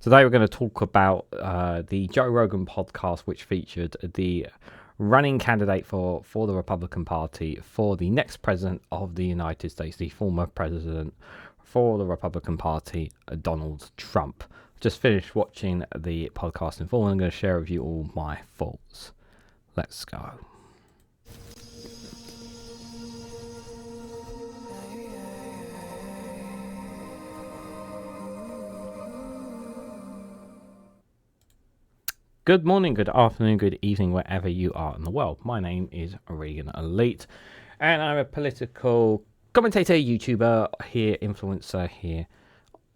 Today we're going to talk about the Joe Rogan podcast, which featured the running candidate for the Republican Party for the next president of the United States, the former president for the Republican Party, Donald Trump. Just finished watching the podcast in full, and I'm going to share with you all my thoughts. Let's go. Good morning, good afternoon, good evening, wherever you are in the world. My name is Reganelite, and I'm a political commentator, YouTuber, influencer here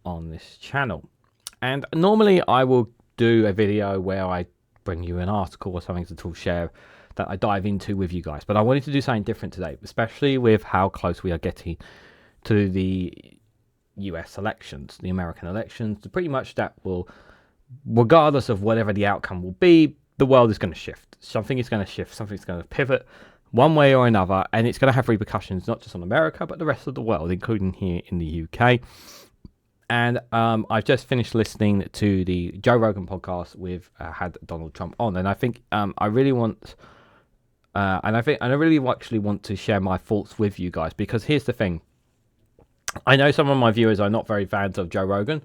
on this channel. And normally I will do a video where I bring you an article or something to share that I dive into with you guys. But I wanted to do something different today, especially with how close we are getting to the US elections, the American elections. Pretty much that will, regardless of whatever the outcome will be, the world is going to shift. Something is going to shift. Something's going to pivot one way or another, and it's going to have repercussions not just on America, but the rest of the world, including here in the UK. And I've just finished listening to the Joe Rogan podcast with had Donald Trump on, and I think I really want, and I really actually want to share my thoughts with you guys, because here's the thing. I know some of my viewers are not very fans of Joe Rogan,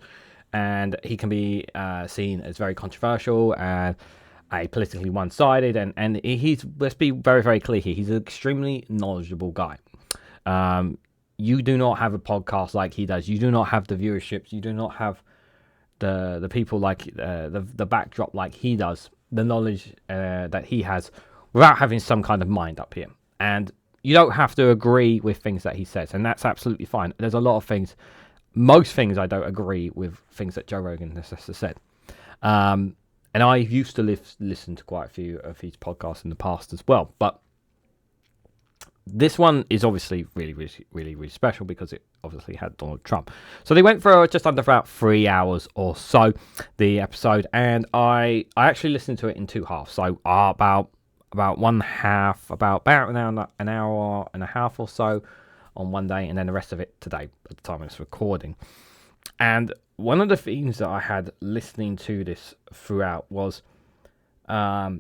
and he can be seen as very controversial and a politically one-sided, and he's, let's be very, very clear here, he's an extremely knowledgeable guy. You do not have a podcast like he does. You do not have the viewerships. You do not have the people like the backdrop like he does, the knowledge that he has, without having some kind of mind up here. And you don't have to agree with things that he says, and that's absolutely fine. There's a lot of things, most things I don't agree with things that Joe Rogan has said. And I used to listen to quite a few of his podcasts in the past as well, but this one is obviously really special because it obviously had Donald Trump. So they went for just under about 3 hours or so, the episode, and I actually listened to it in two halves. So about one half, about an hour and a half or so on one day, and then the rest of it today at the time of this recording. And one of the themes that I had listening to this throughout was a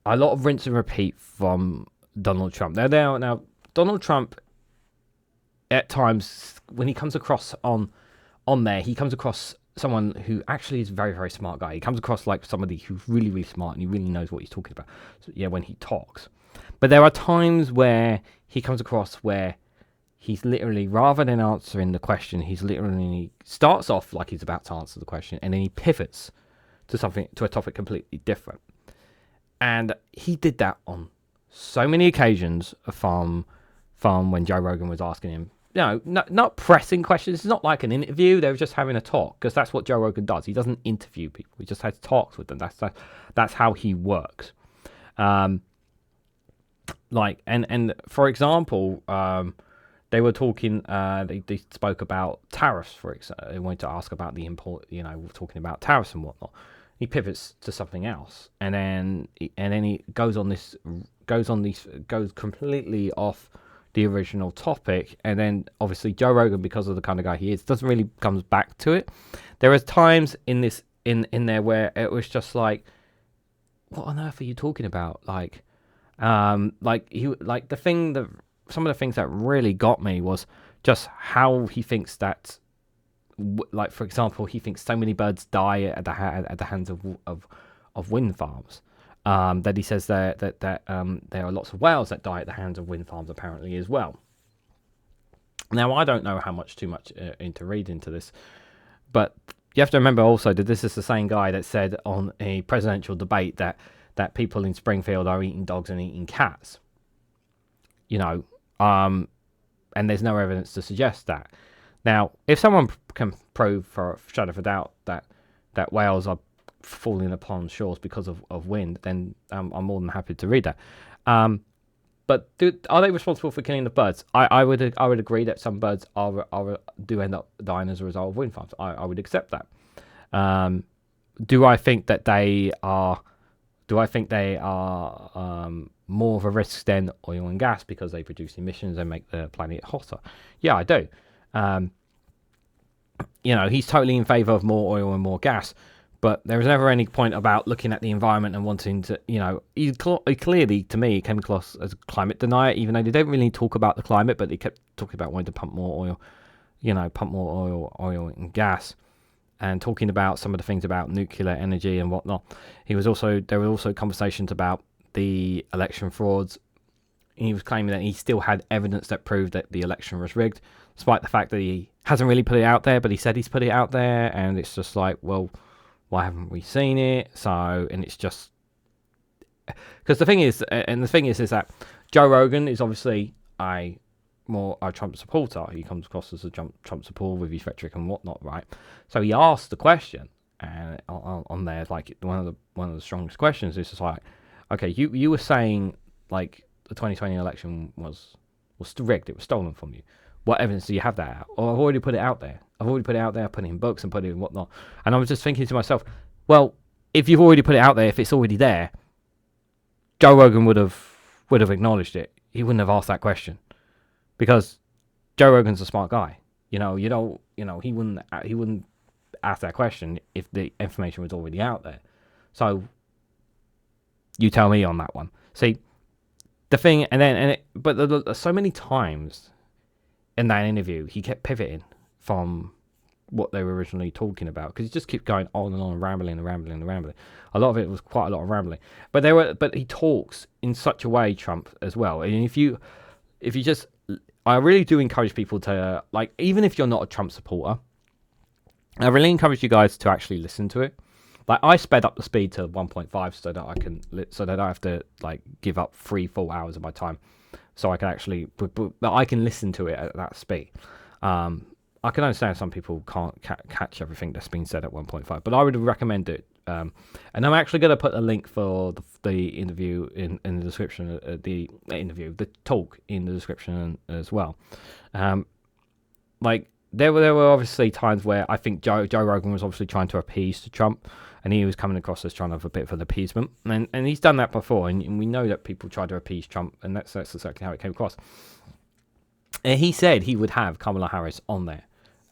lot of rinse and repeat from Donald Trump. Now, Donald Trump, at times, when he comes across on there, he comes across someone who actually is a very, very smart guy. He comes across like somebody who's really smart and he really knows what he's talking about. So, yeah, when he talks. But there are times where he comes across where he's literally, rather than answering the question, he starts off like he's about to answer the question, and then he pivots to a topic completely different. And he did that on so many occasions from when Joe Rogan was asking him, not pressing questions. It's not like an interview. They were just having a talk, because that's what Joe Rogan does. He doesn't interview people. He just has talks with them. That's how he works. And for example, they were talking. They spoke about tariffs. For example, they wanted to ask about the import. Talking about tariffs and whatnot. He pivots to something else, and then he goes completely off the original topic. And then obviously Joe Rogan, because of the kind of guy he is, doesn't really comes back to it. There are times in there where it was just like, what on earth are you talking about? Some of the things that really got me was just how he thinks that, like, for example, he thinks so many birds die at the hands of wind farms. That he says that there are lots of whales that die at the hands of wind farms apparently as well. Now, I don't know how too much to read into this, but you have to remember also that this is the same guy that said on a presidential debate that people in Springfield are eating dogs and eating cats. And there's no evidence to suggest that. Now, if someone can prove for a shadow of a doubt that whales are falling upon shores because of wind, then I'm more than happy to read that. But are they responsible for killing the birds? I would agree that some birds do end up dying as a result of wind farms. I would accept that. Do I think that they are? Do I think they are more of a risk than oil and gas because they produce emissions and make the planet hotter? Yeah, I do. he's totally in favour of more oil and more gas. But there was never any point about looking at the environment and wanting to, he clearly, to me, came across as a climate denier, even though they don't really talk about the climate, but they kept talking about wanting to pump more oil and gas, and talking about some of the things about nuclear energy and whatnot. There were also conversations about the election frauds. He was claiming that he still had evidence that proved that the election was rigged, despite the fact that he hasn't really put it out there, but he said he's put it out there, and it's just like, well, why haven't we seen it? So, and it's just because the thing is that Joe Rogan is obviously a Trump supporter. He comes across as a Trump supporter with his rhetoric and whatnot, right? So he asked the question, and on there, like one of the strongest questions is just like, okay, you were saying like the 2020 election was rigged, it was stolen from you. What evidence do you have that? Or I've already put it out there. I've put it in books and put it in whatnot. And I was just thinking to myself, well, if you've already put it out there, if it's already there, Joe Rogan would have acknowledged it. He wouldn't have asked that question, because Joe Rogan's a smart guy. He wouldn't ask that question if the information was already out there. So you tell me on that one. See, the thing, but so many times in that interview, he kept pivoting from what they were originally talking about, because he just kept going on and on, rambling. A lot of it was quite a lot of rambling, but he talks in such a way, Trump, as well. And if you just, I really do encourage people to, like, even if you're not a Trump supporter, I really encourage you guys to actually listen to it. Like, I sped up the speed to 1.5 so that I have to like give up 3 full hours of my time, so I can actually, I can listen to it at that speed. I can understand some people can't catch everything that's been said at 1.5, but I would recommend it. And I'm actually going to put a link for the interview in the description, the talk in the description as well. Like, there were obviously times where I think Joe Rogan was obviously trying to appease to Trump, and he was coming across as trying to have a bit of an appeasement, and he's done that before, and we know that people try to appease Trump, and that's exactly how it came across. And he said he would have Kamala Harris on there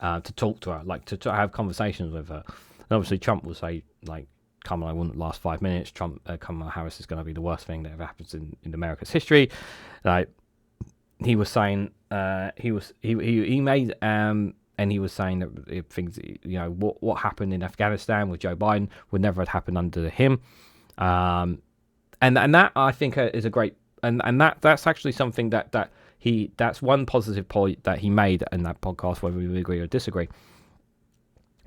to talk to her, like to have conversations with her. And obviously Trump will say, like, Kamala wouldn't last 5 minutes. Kamala Harris is going to be the worst thing that ever happens in America's history. Like, he was saying, he made and he was saying that things, what happened in Afghanistan with Joe Biden would never have happened under him, and that I think is a great, and that's actually something that's one positive point that he made in that podcast, whether we agree or disagree.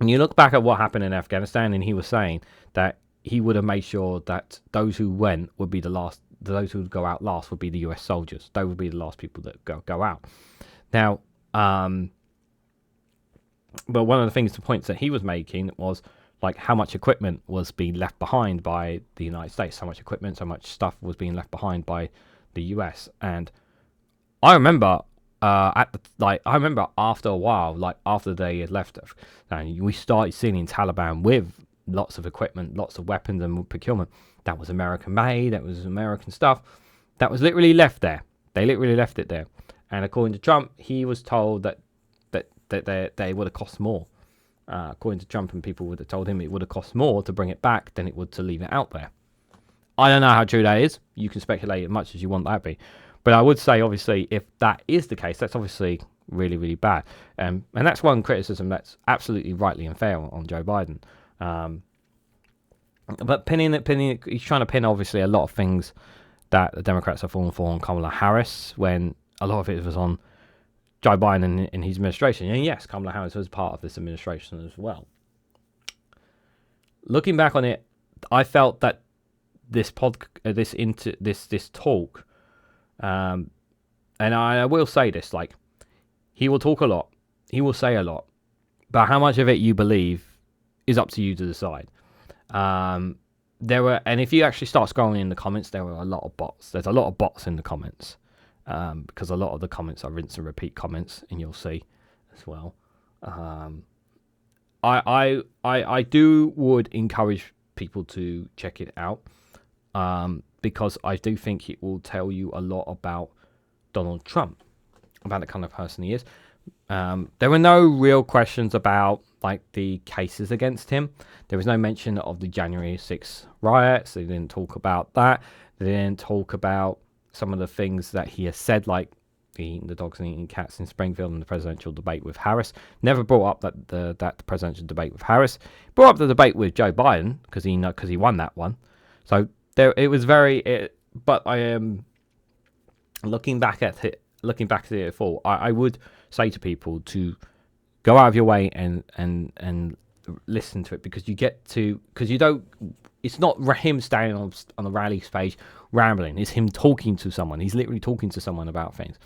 And you look back at what happened in Afghanistan, and he was saying that he would have made sure that those who went would be the last. Those who would go out last would be the US soldiers. They would be the last people that go out. Now, but one of the points that he was making was like how much equipment was being left behind by the United States. So much equipment, so much stuff was being left behind by the US. And I remember after a while, like after they had left, and we started seeing Taliban with lots of equipment, lots of weapons and procurement that was American made, that was American stuff, that was literally left there. They literally left it there. And according to Trump, he was told that they would have cost more. According to Trump, and people would have told him it would have cost more to bring it back than it would to leave it out there. I don't know how true that is. You can speculate as much as you want that to be. But I would say, obviously, if that is the case, that's obviously really, really bad. And that's one criticism that's absolutely rightly and fair on Joe Biden. But he's trying to pin, obviously, a lot of things that the Democrats are falling for on Kamala Harris, when a lot of it was on Joe Biden and his administration. And yes, Kamala Harris was part of this administration as well. Looking back on it, I felt that this talk, and I will say this, like, he will talk a lot, he will say a lot, but how much of it you believe is up to you to decide. And if you actually start scrolling in the comments, there were a lot of bots. There's a lot of bots in the comments, because a lot of the comments are rinse and repeat comments, and you'll see as well. I would encourage people to check it out, because I do think it will tell you a lot about Donald Trump, about the kind of person he is. There were no real questions about like the cases against him. There was no mention of the January 6th riots. They didn't talk about that. They didn't talk about some of the things that he has said, like eating the dogs and eating cats in Springfield and the presidential debate with Harris. Never brought up that presidential debate with Harris. Brought up the debate with Joe Biden because he won that one. So there it was but I am looking back at it full. I would say to people to go out of your way and listen to it, because you don't. It's not him standing on the rally stage rambling. It's him talking to someone. He's literally talking to someone about things.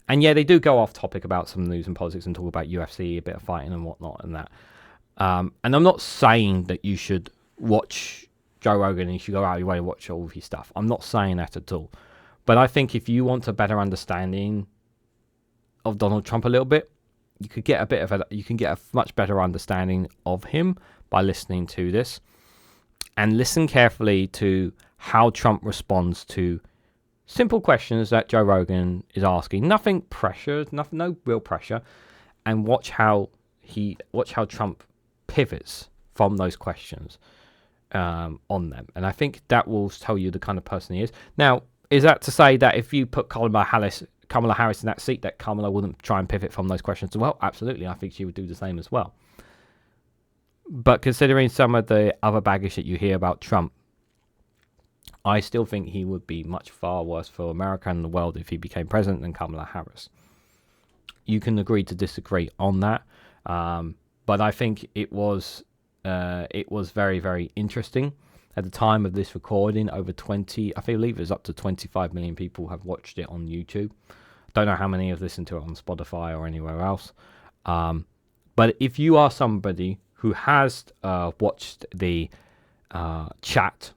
And yeah, they do go off topic about some news and politics and talk about UFC, a bit of fighting and whatnot and that. And I'm not saying that you should watch Joe Rogan and you should go out of your way to watch all of his stuff. I'm not saying that at all. But I think if you want a better understanding of Donald Trump a little bit, you can get a much better understanding of him by listening to this, and listen carefully to how Trump responds to simple questions that Joe Rogan is asking. Nothing pressured, no real pressure, and watch how Trump pivots from those questions on them. And I think that will tell you the kind of person he is. Now, is that to say that if you put Kamala Harris in that seat, that Kamala wouldn't try and pivot from those questions as well? Absolutely. I think she would do the same as well. But considering some of the other baggage that you hear about Trump, I still think he would be much far worse for America and the world if he became president than Kamala Harris. You can agree to disagree on that. But I think it was very, very interesting. At the time of this recording, I believe it was up to 25 million people have watched it on YouTube. Don't know how many have listened to it on Spotify or anywhere else. But if you are somebody who has watched the chat,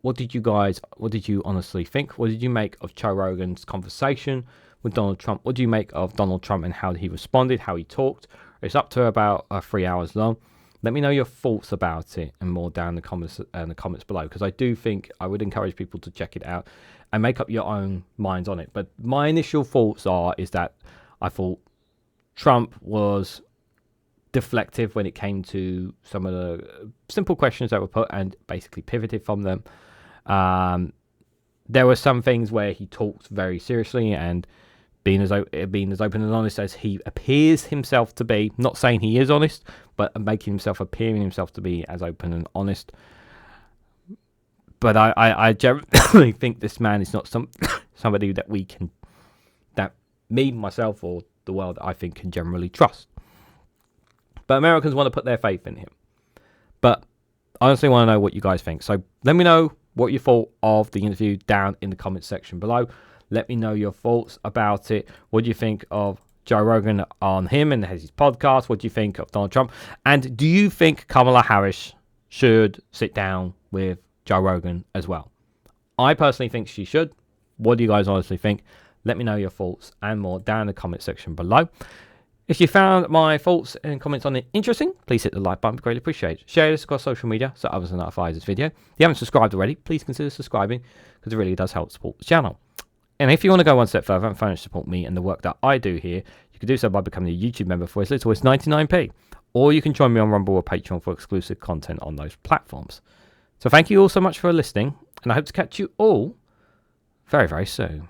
what did you honestly think? What did you make of Joe Rogan's conversation with Donald Trump? What do you make of Donald Trump and how he responded, how he talked? It's up to about 3 hours long. Let me know your thoughts about it and more down in the comments below, because I do think I would encourage people to check it out and make up your own minds on it. But my initial thoughts is that I thought Trump was deflective when it came to some of the simple questions that were put and basically pivoted from them. There were some things where he talked very seriously and being as open and honest as he appears himself to be. Not saying he is honest, but appearing himself to be as open and honest. But I generally think this man is not somebody that me, myself, or the world, I think, can generally trust. But Americans want to put their faith in him. But I honestly want to know what you guys think. So let me know what you thought of the interview down in the comments section below. Let me know your thoughts about it. What do you think of Joe Rogan on him and his podcast? What do you think of Donald Trump? And do you think Kamala Harris should sit down with Joe Rogan as well? I personally think she should. What do you guys honestly think? Let me know your thoughts and more down in the comment section below. If you found my thoughts and comments on it interesting, please hit the like button. Greatly appreciate. Share this across social media so others are notified of this video. If you haven't subscribed already, please consider subscribing, because it really does help support the channel. And if you want to go one step further and financially support me and the work that I do here, you can do so by becoming a YouTube member for as little as 99p. Or you can join me on Rumble or Patreon for exclusive content on those platforms. So thank you all so much for listening, and I hope to catch you all very, very soon.